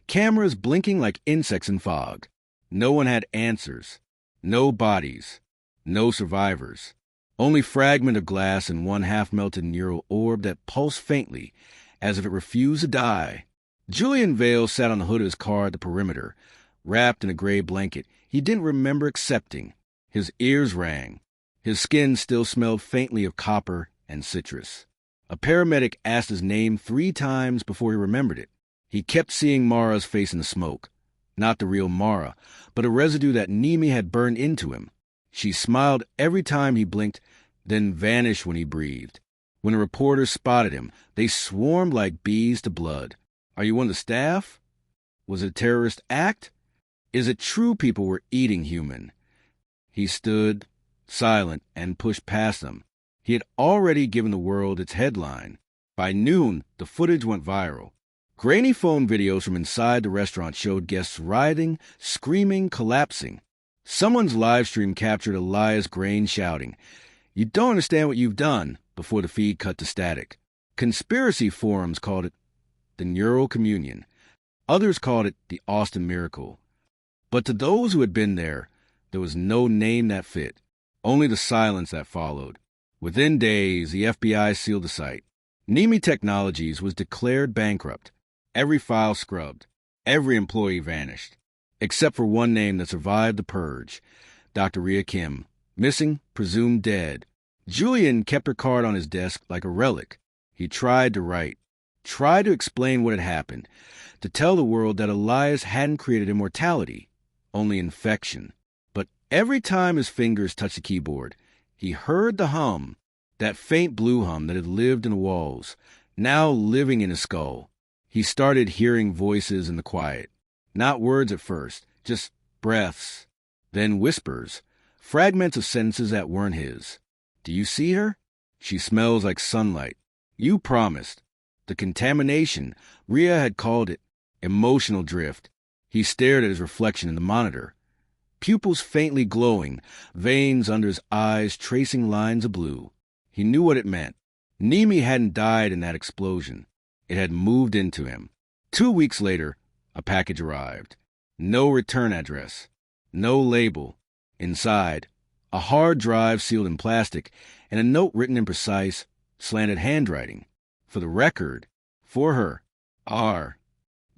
[SPEAKER 1] Cameras blinking like insects in fog. No one had answers. No bodies. No survivors. Only fragment of glass and one half-melted neural orb that pulsed faintly, as if it refused to die. Julian Vale sat on the hood of his car at the perimeter, wrapped in a gray blanket he didn't remember accepting. His ears rang. His skin still smelled faintly of copper and citrus. A paramedic asked his name 3 times before he remembered it. He kept seeing Mara's face in the smoke. Not the real Mara, but a residue that Mneme had burned into him. She smiled every time he blinked, then vanished when he breathed. When the reporters spotted him, they swarmed like bees to blood. "Are you one of the staff? Was it a terrorist act? Is it true people were eating human?" He stood, silent, and pushed past them. He had already given the world its headline. By noon, the footage went viral. Grainy phone videos from inside the restaurant showed guests rioting, screaming, collapsing. Someone's live stream captured Elias Grange shouting, "You don't understand what you've done," before the feed cut to static. Conspiracy forums called it the Neural Communion. Others called it the Austin Miracle. But to those who had been there was no name that fit, only the silence that followed. Within days, the FBI sealed the site. Mneme Technologies was declared bankrupt. Every file scrubbed. Every employee vanished. Except for one name that survived the purge, Dr. Rhea Kim, missing, presumed dead. Julian kept her card on his desk like a relic. He tried to write, tried to explain what had happened, to tell the world that Elias hadn't created immortality, only infection. But every time his fingers touched the keyboard, he heard the hum, that faint blue hum that had lived in the walls, now living in his skull. He started hearing voices in the quiet. Not words at first, just breaths, then whispers, fragments of sentences that weren't his. "Do you see her? She smells like sunlight. You promised." The contamination, Rhea had called it, emotional drift. He stared at his reflection in the monitor. Pupils faintly glowing, veins under his eyes tracing lines of blue. He knew what it meant. Mneme hadn't died in that explosion. It had moved into him. 2 weeks later, a package arrived. No return address. No label. Inside, a hard drive sealed in plastic and a note written in precise, slanted handwriting. For the record, for her, R.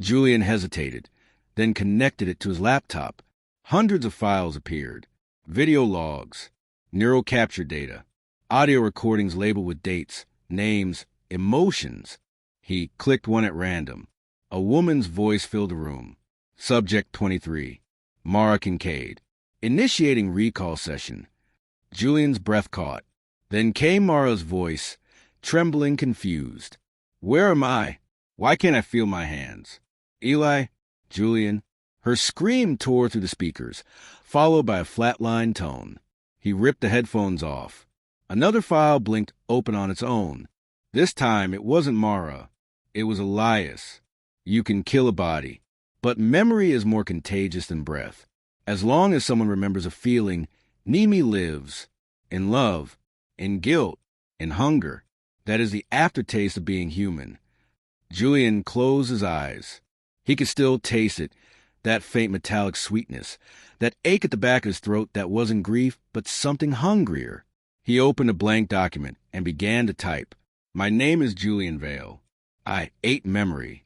[SPEAKER 1] Julian hesitated, then connected it to his laptop. Hundreds of files appeared. Video logs, neural capture data, audio recordings labeled with dates, names, emotions. He clicked one at random. A woman's voice filled the room. Subject 23. Mara Kincaid. Initiating recall session. Julian's breath caught. Then came Mara's voice, trembling, confused. Where am I? Why can't I feel my hands? Eli? Julian? Her scream tore through the speakers, followed by a flatline tone. He ripped the headphones off. Another file blinked open on its own. This time it wasn't Mara. It was Elias. You can kill a body, but memory is more contagious than breath. As long as someone remembers a feeling, Mneme lives. In love, in guilt, in hunger. That is the aftertaste of being human. Julian closed his eyes. He could still taste it, that faint metallic sweetness, that ache at the back of his throat that wasn't grief, but something hungrier. He opened a blank document and began to type. My name is Julian Vale. I ate memory.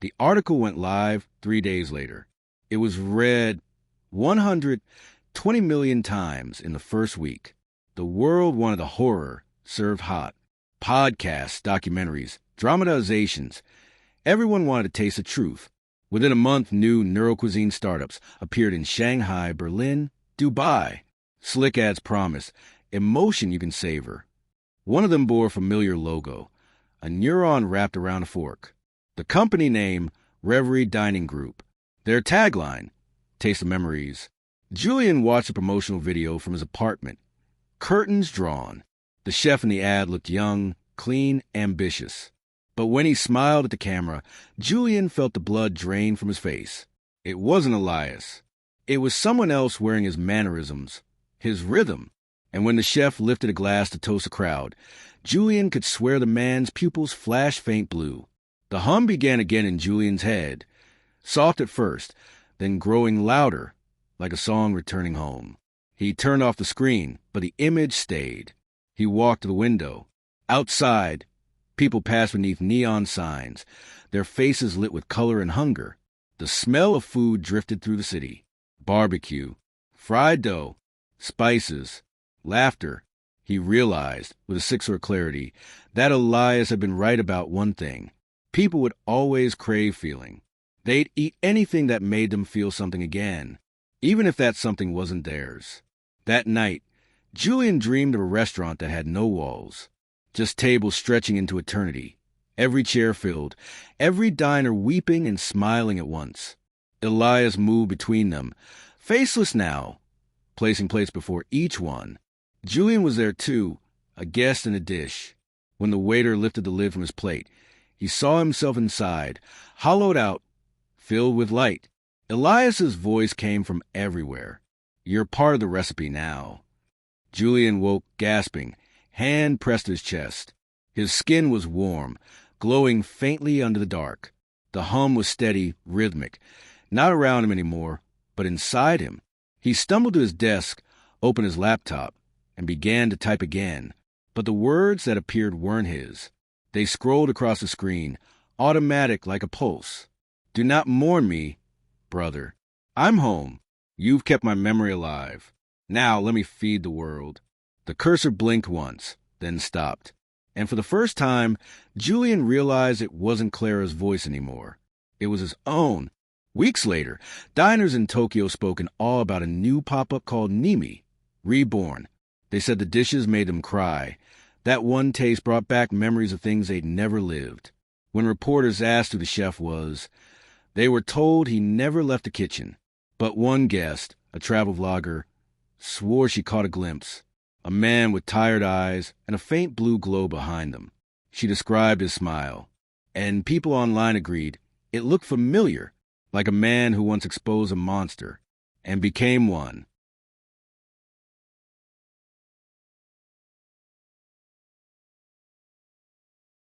[SPEAKER 1] The article went live 3 days later. It was read 120 million times in the first week. The world wanted the horror served hot. Podcasts, documentaries, dramatizations. Everyone wanted to taste the truth. Within a month, new neurocuisine startups appeared in Shanghai, Berlin, Dubai. Slick ads promised emotion you can savor. One of them bore a familiar logo, a neuron wrapped around a fork. The company name, Reverie Dining Group. Their tagline, Taste of Memories. Julian watched a promotional video from his apartment. Curtains drawn. The chef in the ad looked young, clean, ambitious. But when he smiled at the camera, Julian felt the blood drain from his face. It wasn't Elias. It was someone else wearing his mannerisms, his rhythm. And when the chef lifted a glass to toast the crowd, Julian could swear the man's pupils flashed faint blue. The hum began again in Julian's head, soft at first, then growing louder, like a song returning home. He turned off the screen, but the image stayed. He walked to the window. Outside, people passed beneath neon signs, their faces lit with color and hunger. The smell of food drifted through the city. Barbecue, fried dough, spices, laughter. He realized, with a six-hour clarity, that Elias had been right about one thing. People would always crave feeling. They'd eat anything that made them feel something again, even if that something wasn't theirs. That night, Julian dreamed of a restaurant that had no walls, just tables stretching into eternity, every chair filled, every diner weeping and smiling at once. Elias moved between them, faceless now, placing plates before each one. Julian was there too, a guest in a dish. When the waiter lifted the lid from his plate, he saw himself inside, hollowed out, filled with light. Elias's voice came from everywhere. You're part of the recipe now. Julian woke, gasping, hand pressed to his chest. His skin was warm, glowing faintly under the dark. The hum was steady, rhythmic, not around him anymore, but inside him. He stumbled to his desk, opened his laptop, and began to type again. But the words that appeared weren't his. They scrolled across the screen, automatic like a pulse. Do not mourn me, brother. I'm home. You've kept my memory alive. Now let me feed the world. The cursor blinked once, then stopped. And for the first time, Julian realized it wasn't Clara's voice anymore. It was his own. Weeks later, diners in Tokyo spoke in awe about a new pop-up called Mneme, Reborn. They said the dishes made them cry. That one taste brought back memories of things they'd never lived. When reporters asked who the chef was, they were told he never left the kitchen. But one guest, a travel vlogger, swore she caught a glimpse. A man with tired eyes and a faint blue glow behind them. She described his smile. And people online agreed it looked familiar, like a man who once exposed a monster and became one.